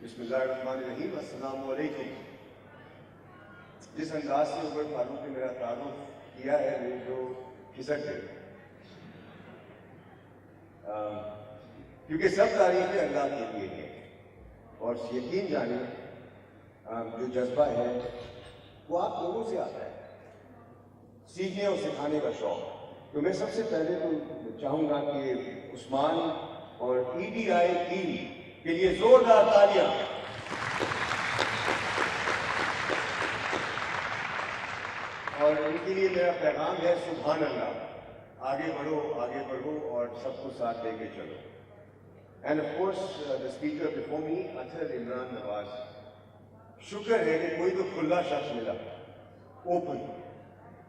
بسم اللہ الرحمن الرحیم. السلام علیکم. جس انداز سے عمر فاروق نے میرا تعارف کیا ہے وہ جو کھسک گئے، کیونکہ سب تعریفیں اللہ کے لیے ہیں اور یقین جانے جو جذبہ ہے وہ آپ لوگوں سے آتا ہے، سیکھنے اور سکھانے کا شوق. تو میں سب سے پہلے تو چاہوں گا کہ عثمان اور EDI ٹیم کے لیے زوردار تالیاں. اور ان کے لیے میرا پیغام ہے سبحان اللہ، آگے بڑھو اور سب کو ساتھ لے کے چلو. And of course the speaker before me Athar Imran Nawaz. شکر ہے کہ کوئی تو کھلا شخص ملا، اوپن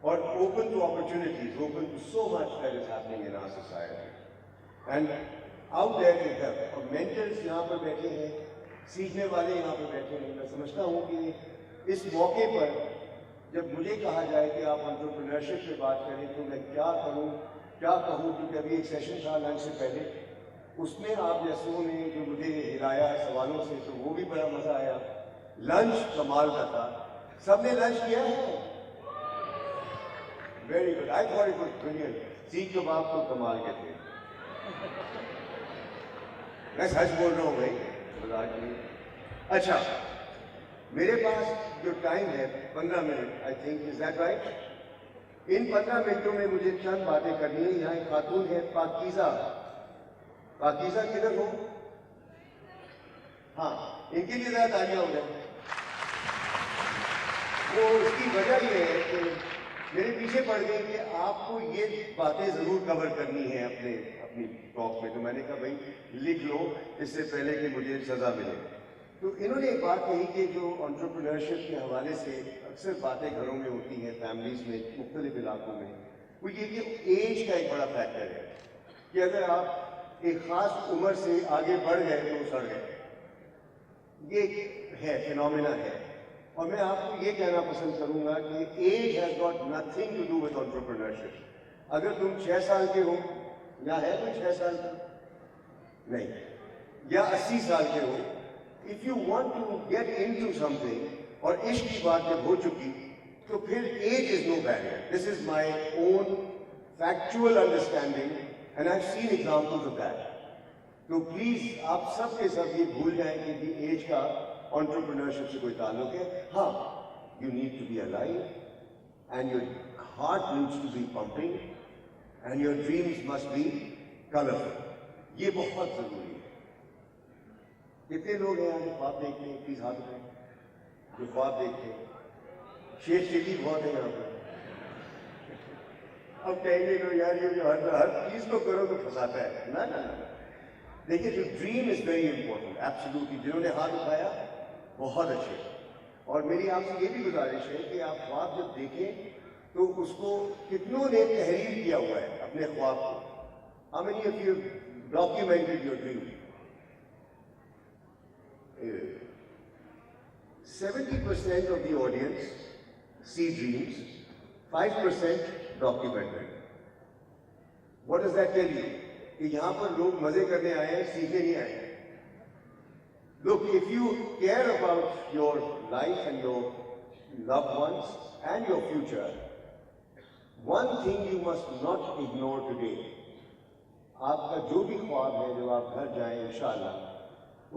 اور open to opportunities, open to so much that is happening in our society and out there to help. اور مینٹرز یہاں پر بیٹھے ہیں، سیکھنے والے یہاں پر بیٹھے ہیں. میں سمجھتا ہوں کہ اس موقع پر جب مجھے کہا جائے کہ آپ انٹرپرینورشپ پہ بات کریں تو میں کیا کروں کیا کہوں، کیونکہ ابھی ایک سیشن تھا لنچ سے پہلے، اس میں آپ جیسوں نے جو مجھے ہلایا سوالوں سے تو وہ بھی بڑا مزہ آیا. لنچ کمال کا تھا. سب نے لنچ کیا ہے؟ Very good. I thought it was brilliant. Seekh kebab تو کمال کے تھے. میں سچ بول رہا ہوں بھائی، مزاق نہیں. اچھا، میرے پاس جو ٹائم ہے 15 minute, I think is that right. ان 15 منٹوں میں مجھے چند باتیں کرنی ہے. یہاں ایک خاتون ہے پاکیزہ. پاکیزہ کدھر ہو؟ ہاں، ان کے لیے ذرا تالیاں ہو جائیں. وہ اس کی وجہ یہ ہے کہ میرے پیچھے پڑ گئی کہ آپ کو یہ باتیں ضرور کور کرنی ہے اپنی ٹاک میں. تو میں نے کہا بھائی لکھ لو اس سے پہلے کہ مجھے سزا ملے. تو انہوں نے ایک بات کہی کہ جو انٹرپرینورشپ کے حوالے سے اکثر باتیں گھروں میں ہوتی ہیں، فیملیز میں، مختلف علاقوں میں، وہ یہ کہ ایج کا ایک بڑا فیکٹر ہے کہ اگر آپ ایک خاص عمر سے آگے بڑھ گئے تو سڑ گئے. یہ ہے فینومینا ہے. اور میں آپ کو یہ کہنا پسند کروں گا کہ age has got nothing to do with entrepreneurship. اگر تم 6 سال کے ہو، یا ہے کوئی 6 سال کا؟ نہیں. یا 80 سال کے ہو، if you want to get into something اور عشق کی بات جب ہو چکی تو پھر age is no barrier. This is my own factual understanding and I've seen examples of that. تو پلیز آپ سب کے سب یہ بھول جائیں کہ ایج کا انٹرپرینورشپ سے کوئی تعلق ہے. ہاں، you need to be alive and your heart needs to be pumping and your dreams must be colorful. یہ بہت ضروری ہے. کتنے لوگ ہیں یہاں جو خواب دیکھتے ہیں؟ پلیز ہاتھ اٹھائیں جو خواب دیکھتے ہیں. شیخ چلی بہت ہے یہاں پر. اب کہیں گے لوگ یار یہ جو ہر چیز کو کرو تو پھنساتا ہے. نہ دیکھیے، جو dream is very important. Absolutely. جنہوں نے ہاتھ اٹھایا بہت اچھے. اور میری آپ سے یہ بھی گزارش ہے کہ آپ خواب جب دیکھیں تو اس کو کتنوں نے تحریر کیا ہوا ہے اپنے خواب کو. How many of you documented your dream? 70% of the audience see dreams, 5% documented. What does that tell you? کہ یہاں پر لوگ مزے کرنے آئے ہیں، سیکھنے نہیں آئے ہیں. Look, if you care about your life and your loved ones and your future, one thing you must not ignore today. آپ کا جو بھی خواب ہے جب آپ گھر جائیں انشاءاللہ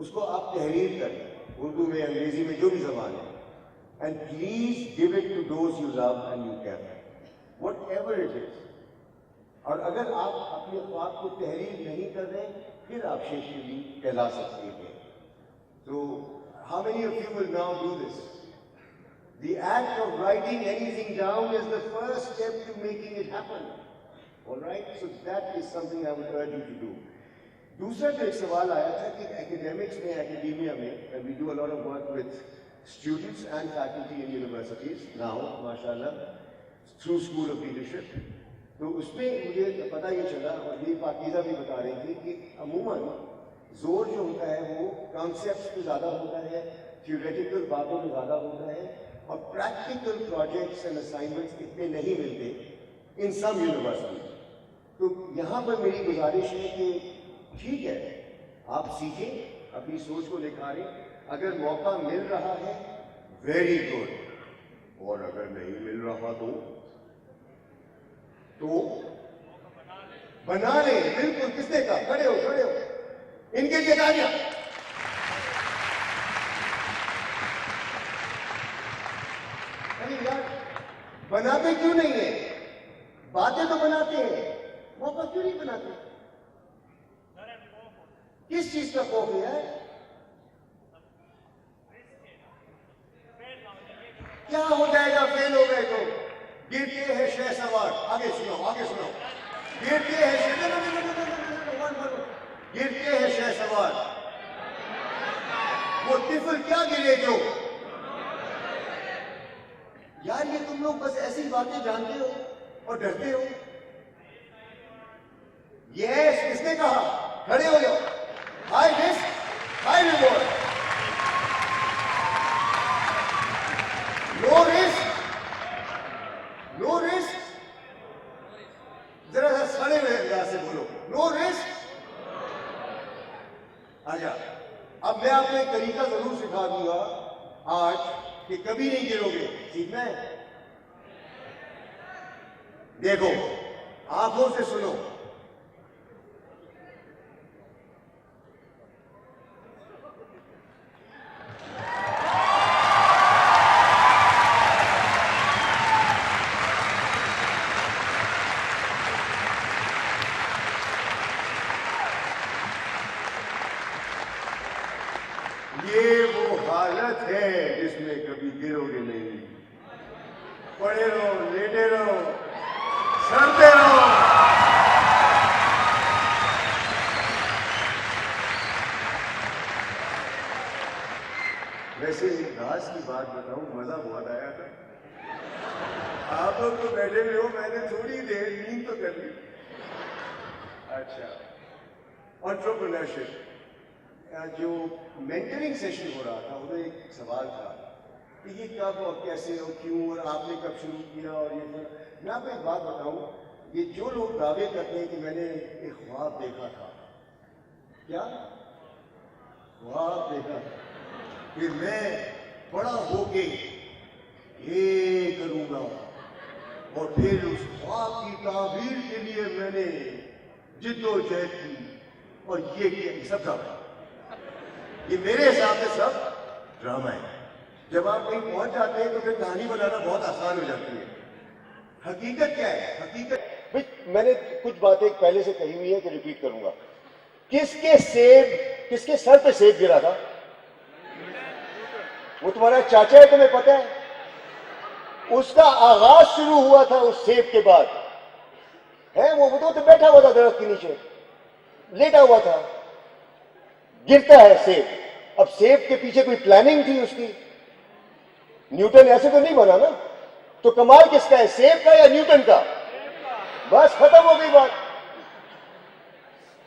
اس کو آپ تحریر کریں، اردو میں، انگریزی میں، جو بھی زبان ہے. And please give it to those you love and you care, whatever it is. اور اگر آپ اپنے خواب کو تحریر نہیں کر رہے پھر آپ شیخ چلی کہلا سکتے ہیں. تو how many of you will now do this? The act of writing anything down is the first step to making it happen. All right? So that is something I would urge you to do. دوسرا جو ایک سوال آیا تھا کہ ایکیڈیمکس میں، ایکیڈیمیا میں، and we do a lot of work with students and faculty in universities now, mashallah, through School of Leadership. تو اس میں مجھے پتہ یہ چلا، اور یہ پاکیزہ بھی بتا رہی تھی، کہ عموماً زور جو ہوتا ہے وہ کانسیپٹس پہ زیادہ ہوتا ہے، تھیوریٹیکل باتوں پہ زیادہ ہوتا ہے، اور پریکٹیکل پروجیکٹس اینڈ اسائنمنٹس اتنے نہیں ملتے ان سم یونیورسٹیز. تو یہاں پر میری گزارش ہے کہ ٹھیک ہے، آپ سیکھیں، اپنی سوچ کو نکھاریں. اگر موقع مل رہا ہے ویری گڈ, اور اگر نہیں مل رہا تو بنا لیں. بالکل, کس نے کہا؟ کھڑے ہو, کھڑے ہو, ان کے لیے تالیاں. ارے یار بناتے کیوں نہیں ہیں؟ باتیں تو بناتے ہیں, موقع کیوں نہیں بناتے؟ کس چیز کا خوف ہے؟ کیا ہو جائے گا فیل ہو گئے تو؟ گرتے ہیں شہ سوار. آگے سنو, آگے سنو. گرتے ہیں گرتے ہیں شہ سوار. وہ طفل کیا گرے جو؟ یار یہ تم لوگ بس ایسی باتیں جانتے ہو اور ڈرتے ہو. یس, کس نے کہا؟ کھڑے ہو جاؤ. High risk high reward. No risk no risk. ذرا سا سڑے ہوئے انداز سے بولو, نو رسک. آجا, اب میں آپ کو ایک طریقہ ضرور سکھا دوں گا آج کہ کبھی نہیں گرو گے. سیکھنا ہے؟ دیکھو, آنکھوں سے سنو. یہ وہ حالت ہے جس میں کبھی گرو گے نہیں. پڑے رہو, لیٹے رہو, سڑتے رہو. ویسے ایک راز کی بات بتاؤں, مزہ بہت آیا تھا. آپ لوگ تو بیٹھے ہوئے ہو, میں نے تھوڑی دیر نیند تو کر لی. اچھا, انٹرپرینورشپ جو مینٹرنگ سیشن ہو رہا تھا, ادھر ایک سوال تھا کہ یہ کب اور کیسے اور کیوں اور آپ نے کب شروع کیا. اور یہ میں آپ کو ایک بات بتاؤں, یہ جو لوگ دعوے کرتے ہیں کہ میں نے ایک خواب دیکھا تھا, کیا خواب دیکھا تھا کہ میں بڑا ہو کے یہ کروں گا, اور پھر اس خواب کی تعبیر کے لیے میں نے جد و جہد کی اور یہ کیا, سب یہ میرے حساب سے سب ڈرامہ ہے. جب آپ کہیں پہنچ جاتے ہیں تو پھر کہانی بنانا بہت آسان ہو جاتی ہے. حقیقت کیا ہے؟ حقیقت میں نے کچھ باتیں پہلے سے کہی ہوئی ہیں کہ ریپیٹ کروں گا. کس کے سر پہ سیب گرا تھا؟ وہ تمہارا چاچا ہے, تمہیں پتہ ہے. اس کا آغاز شروع ہوا تھا اس سیب کے بعد ہے. وہ تو بیٹھا ہوا تھا درخت کے نیچے, لیٹا ہوا تھا, گرتا ہے سیب. اب سیب کے پیچھے کوئی پلاننگ تھی اس کی؟ نیوٹن ایسے تو نہیں بنا نا. تو کمال کس کا ہے, سیب کا یا نیوٹن کا؟ بس ختم ہو گئی بات.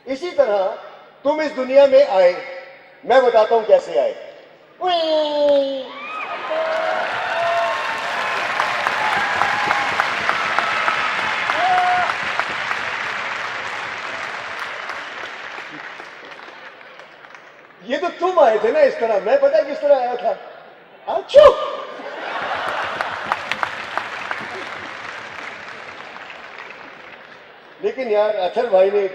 اسی طرح تم اس دنیا میں آئے, میں بتاتا ہوں کیسے آئے. یہ تو تم آئے تھے نا اس طرح, میں پتا کس طرح آیا تھا. اچھا, لیکن یار اطہر بھائی نے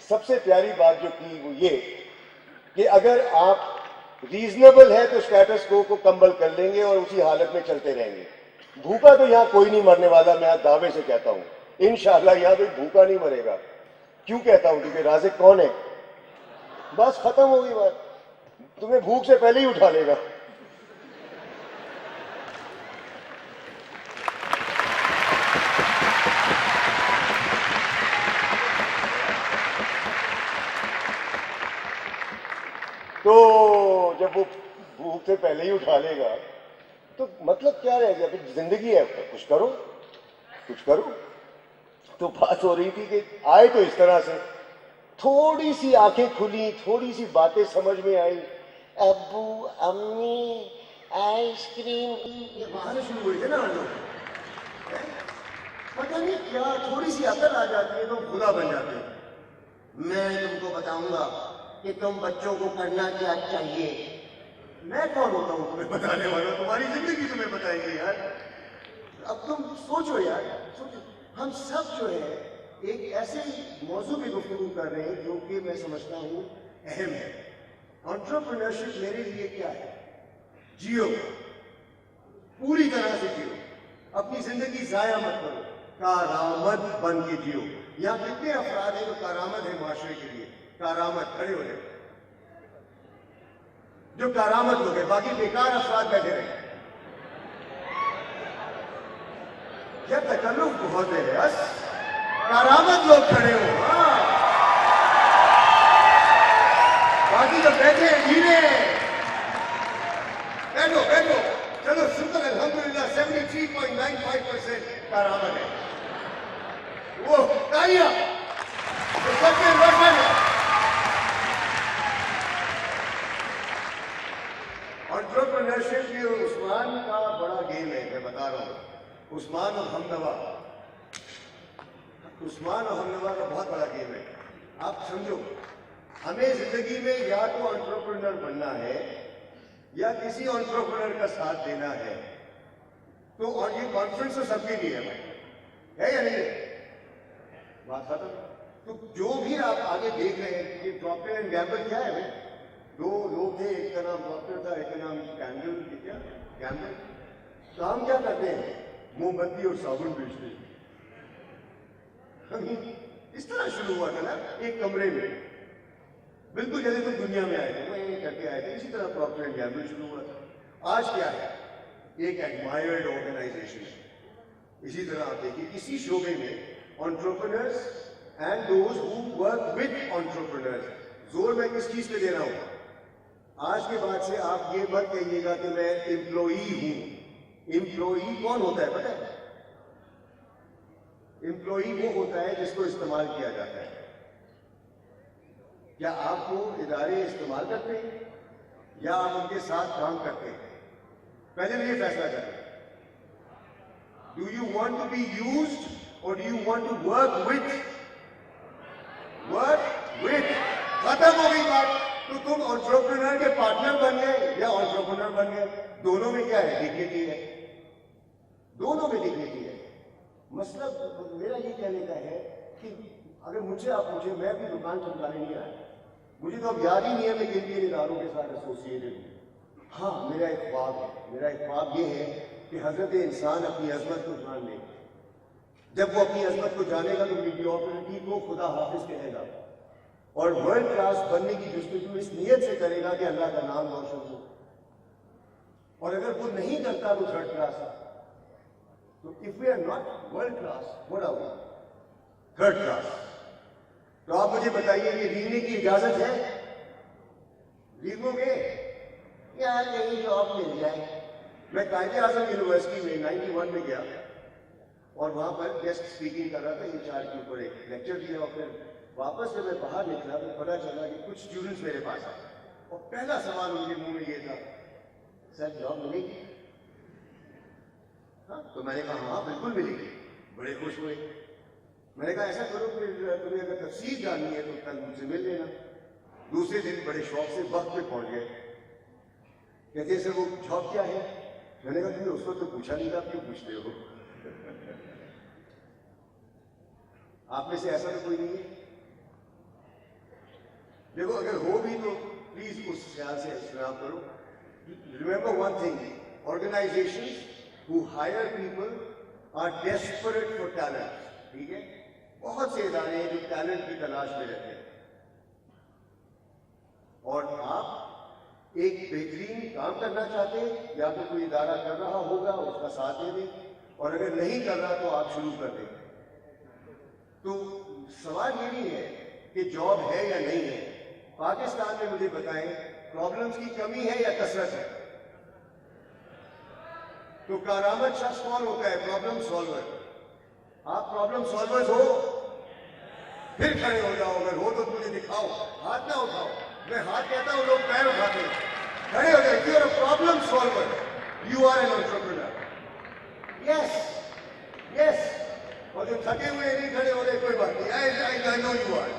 سب سے پیاری بات جو کی وہ یہ کہ اگر آپ ریزنیبل ہے تو اسٹیٹس کو کمبل کر لیں گے اور اسی حالت میں چلتے رہیں گے. بھوکا تو یہاں کوئی نہیں مرنے والا, میں دعوے سے کہتا ہوں. انشاءاللہ یہاں کوئی بھوکا نہیں مرے گا. کیوں کہتا ہوں؟ کیونکہ رازق کون ہے؟ بس ختم ہو گئی بات. تمہیں بھوک سے پہلے ہی اٹھا لے گا. تو جب وہ بھوک سے پہلے ہی اٹھا لے گا تو مطلب کیا رہے گا؟ پھر زندگی ہے, کچھ کرو کچھ کرو. تو بات ہو رہی تھی کہ آئے تو اس طرح سے, تھوڑی سی آنکھیں کھلی, تھوڑی سی باتیں سمجھ میں آئی. ابو امی آئس کریم, یہ بہانے شروع ہوئے تھے نا ہم لوگ. پتہ نہیں کیا تھوڑی سی عقل آ جاتی ہے تو خدا بن جاتے ہیں. میں تم کو بتاؤں گا کہ تم بچوں کو کرنا کیا چاہیے. میں کون ہوتا ہوں تمہیں بتانے والا؟ تمہاری زندگی تمہیں بتائیں گے یار. اب تم سوچو یار, سوچو. ہم سب جو ہے ایک ایسے موضوع پہ گفتگو کر رہے ہیں جو کہ میں سمجھتا ہوں اہم ہے. انٹرپرینورشپ میرے لیے کیا ہے؟ جیو, پوری طرح سے جیو, اپنی زندگی ضائع مت کرو, کارآمد بن کے جیو. یہاں کتنے افراد ہیں جو کارآمد ہیں معاشرے کے لیے؟ کارآمد کھڑے ہو جائے جو کارآمد لوگ ہیں, باقی بیکار افراد بیٹھے رہے. کیا تکلف بہت ہے یس, کارآمد لوگ کھڑے ہو. ہاں, باقی جو بیٹھے ہیں جینے. بیٹھو بیٹھو, چلو شکر الحمدللہ 73.95% کارآمد ہے. وہ تالیاں سب کے روشن ہے. انٹرپرینورشپ یہ عثمان کا بڑا گیم ہے, میں بتا رہا ہوں. عثمان اور ہمنوا, عثمان اور ہمنوا کا بہت بڑا گیم ہے. آپ سمجھو, ہمیں زندگی میں یا تو انٹرپرینور بننا ہے یا کسی انٹرپرینور کا ساتھ دینا ہے. تو اور یہ کانفرنس تو سب کے لیے ہے یا نہیں ہے؟ بات ختم. تو جو بھی آپ آگے دیکھ رہے ہیں کہ پراکٹر اینڈ گیمبل کیا ہے, دو لوگ تھے, ایک کا نام ڈاکٹر تھا, ایک کا نام کینڈل. کیا گیمبل کام کیا کرتے ہیں؟ موم بتی اور صابن بیچتے ہیں. اس طرح شروع ہوا تھا نا, ایک کمرے میں, بالکل جیسے تم دنیا میں آئے تھے, وہ کر کے آئے تھے. اسی طرح پراکٹر اینڈ گیمبل شروع ہوا تھا. آج کیا ہے؟ ایک ایڈمائرڈ آرگنائزیشن ہے. اسی طرح آپ دیکھیے کسی شعبے میں entrepreneurs and those who work with entrepreneurs. زور میں کس چیز پہ دے رہا ہوں؟ آج کے بعد سے آپ یہ مت کہیے گا کہ میں امپلائی ہوں. امپلائی کون ہوتا ہے پتہ ہے؟ امپلائی وہ ہوتا ہے جس کو استعمال کیا جاتا ہے. کیا آپ کو ادارے استعمال کرتے ہیں یا آپ ان کے ساتھ کام کرتے ہیں؟ پہلے بھی یہ فیصلہ کریں. Do you want to be used or do you want to work with? Work with. ختم ہو گئی بات. تو تم انٹرپرینور کے پارٹنر بن گئے یا انٹرپرینور بن گئے, دونوں میں کیا ہے؟ ڈگنیٹی ہے. دونوں میں ڈگنیٹی ہے. مطلب میرا یہ کہنے کا ہے کہ اگر مجھ سے آپ پوچھیں, میں بھی دکان چمکانے نہیں آیا, مجھے تو اب یاد ہی نہیں ہے میں کن کن اداروں کے ساتھ ایسوسیٹڈ ہوں. ہاں, میرا ایک خواب ہے. میرا ایک خواب یہ ہے کہ حضرت انسان اپنی عظمت کو جان لے. جب وہ اپنی عظمت کو جانے گا تو میڈیوکریٹی کو خدا حافظ کہے گا اور ورلڈ کلاس بننے کی جستجو اس نیت سے کرے گا کہ اللہ کا نام روشن ہو. اور اگر وہ نہیں کرتا تو تھرڈ کلاس ہے. تو if we are not world class, what are we? Third class. تو آپ مجھے بتائیے کہ ریگنے کی اجازت ہے؟ ریگوں گے یا کہیں جاب مل جائے؟ میں قائد اعظم یونیورسٹی میں 91 میں گیا اور وہاں پر گیسٹ اسپیکنگ کر رہا تھا, انچارج کے اوپر ایک لیکچر دیا. اور پھر واپس جب میں باہر نکلا تو پتا چلا کہ کچھ اسٹوڈنٹس میرے پاس آئے اور پہلا سوال ان کے منہ میں یہ تھا, سر جاب ملے گی؟ ہاں, تو میں نے کہا ہاں بالکل ملے گی. بڑے خوش ہوئے. میں نے کہا ایسا کرو کہ تمہیں اگر تفصیل جاننی ہے تو کل مجھ سے مل لینا. دوسرے دن بڑے شوق سے وقت پہ پہنچ گئے. کہتے سر وہ جاب کیا ہے؟ میں نے کہا تم نے اس وقت تو پوچھا نہیں تھا, آپ کیوں پوچھتے ہو؟ آپ میں سے ایسا تو کوئی نہیں ہے؟ دیکھو اگر ہو بھی تو پلیز اس خیال سے اجتناب کرو. Remember one thing, organisations who hire people are desperate for talent. ٹھیک ہے, بہت سے ادارے ہیں جو ٹیلنٹ کی تلاش میں رہتے ہیں. اور آپ ایک بہترین کام کرنا چاہتے ہیں یا تو کوئی ادارہ کر رہا ہوگا اس کا ساتھ دے دیں, اور اگر نہیں کر رہا تو آپ شروع کر دیں. تو سوال یہ نہیں ہے کہ جاب ہے یا نہیں ہے. پاکستان میں مجھے بتائیں پرابلمس کی کمی ہے یا کثرت ہے؟ تو کارآمد شخص کون ہوتا ہے؟ Problem solver. آپ پرابلم سالورز ہو پھر کھڑے ہو جاؤ. اگر ہو تو مجھے دکھاؤ, ہاتھ نہ اٹھاؤ. میں ہاتھ کہتا ہوں لوگ پیر اٹھاتے ہیں. کھڑے ہو جائے. You are a problem solver, you are an entrepreneur. Yes yes. اور جو تھکے ہوئے نہیں کھڑے ہو رہے کوئی بات نہیں. آئی نو یو آر.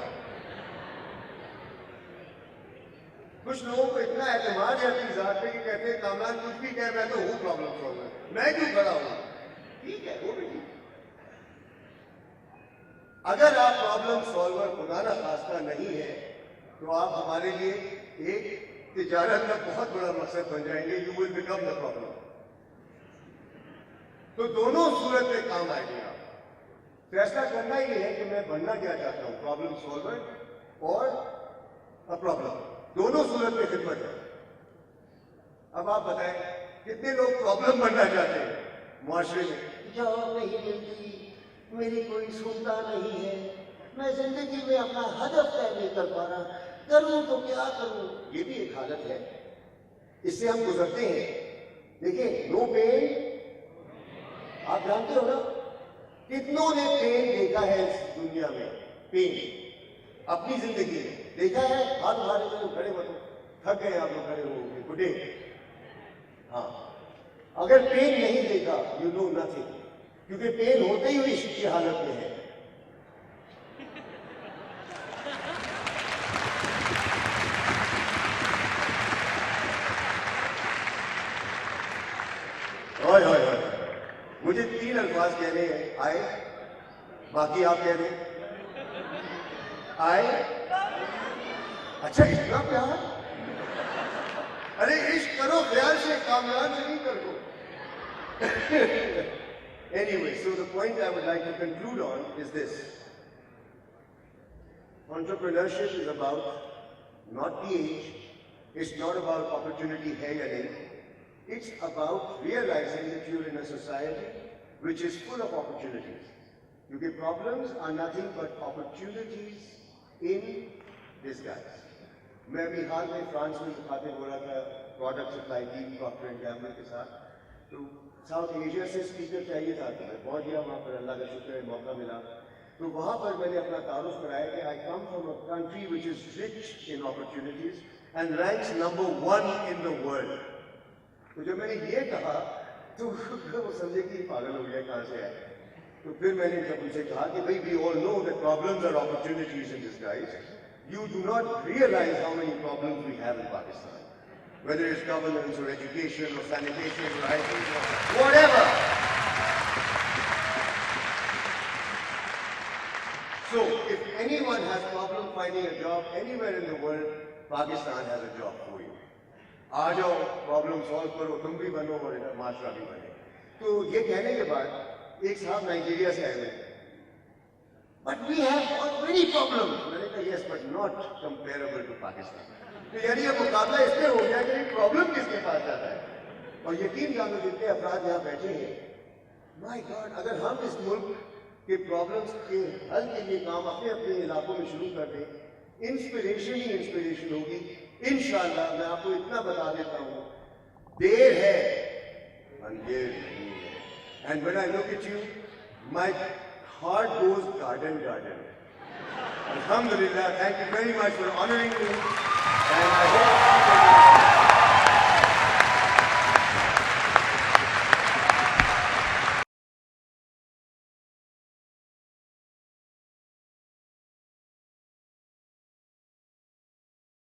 بنیاد پہ کہ کہتے ہیں کامران کچھ بھی کہہ، میں تو ہوں پرابلم سالور، میں کیوں کھڑا ہوں؟ ٹھیک ہے، وہ بھی ٹھیک ہے۔ اگر آپ پرابلم سالور خدا نہ خواستہ نہیں ہے تو آپ ہمارے لیے ایک تجارت کا بہت بڑا مقصد بن جائیں گے، you will become the problem. تو دونوں صورت میں کام آئے گے۔ آپ فیصلہ کرنا یہ ہے کہ میں بننا کیا چاہتا ہوں، پرابلم سالور اور پرابلم، دونوں صورت میں خدمت ہے۔ اب آپ بتائیں کتنے لوگ پرابلم بننا چاہتے ہیں معاشرے میں؟ جاب نہیں ملتی، میری کوئی سنتا نہیں ہے، میں زندگی میں اپنا ہدف طے نہیں کر پا رہا، کروں تو کیا کروں؟ یہ بھی ایک حالت ہے، اس سے ہم گزرتے ہیں۔ دیکھیں، نو پین، آپ جانتے ہو نا کتنوں نے پین دیکھا ہے اس دنیا میں، پین اپنی زندگی میں دیکھا ہے؟ ہاتھ اٹھانے سے تو کھڑے بتو، تھک گئے آپ لوگ، کھڑے ہو گئے بڈھے۔ ہاں، اگر پین نہیں دیکھا یو نو نتھنگ، کیونکہ پین ہوتے ہی اس کی حالت میں ہے۔ مجھے 3 الفاظ کہنے ہیں، آئے، باقی آپ کہہ دیں۔ آئے، اچھا اتنا پیار، ارے عشق کرو خیال سے، کامران سے نہیں کر دو۔ Anyway, so the point I would like to conclude on is this. Entrepreneurship is about not the age, it's not about opportunity hai ya nahi. It's about realizing that you're in a society which is full of opportunities. Because problems are nothing but opportunities in disguise. میں ابھی حال میں France میں مخاطب ہو رہا تھا product supply team Procter and gamble کے ساتھ، تو ساؤتھ ایشیا سے اسپیکر چاہیے تھا، تو میں پہنچ گیا وہاں پر، اللہ کا شکر ہے موقع ملا۔ تو وہاں پر میں نے اپنا تعارف کرایا کہ I come from a country which is rich in opportunities and ranks number 1 in the world. تو جب میں نے یہ کہا تو وہ سمجھے کہ یہ پاگل ہو گیا، کہاں سے آئے۔ تو پھر میں نے جب ان سے کہا کہ بھائی we all know that problems are opportunities in disguise. You do not realize how many problems we have in Pakistan, whether it's governance or education or sanitation or hygiene or whatever. So if anyone has problem finding a job anywhere in the world, Pakistan has a job for you. آ جاؤ، problem solve کرو، تم بھی بنو اور معاشرہ بھی بنے۔ تو یہ کہنے کے بعد ایک صاحب نائجیریا سے آئے ہوئے، but we have already problem. میں نے کہا yes but not comparable to Pakistan. تو یعنی یہ مقابلہ اس میں ہو گیا کہ پرابلم کس کے پاس جاتا ہے۔ اور یقین جانو جتنے افراد یہاں بیٹھے ہیں، مائی گاڈ، اگر ہم اس ملک کے پرابلمس کے حل کے لیے کام اپنے اپنے علاقوں میں شروع کر دیں، انسپریشن ہی انسپریشن ہوگی انشاءاللہ۔ میں آپ کو اتنا بتا دیتا ہوں، دیر ہے اندھیر نہیں ہے۔ And when I look at you, my heart goes garden, garden. Alhamdulillah, thank you very much for honoring me. And I hope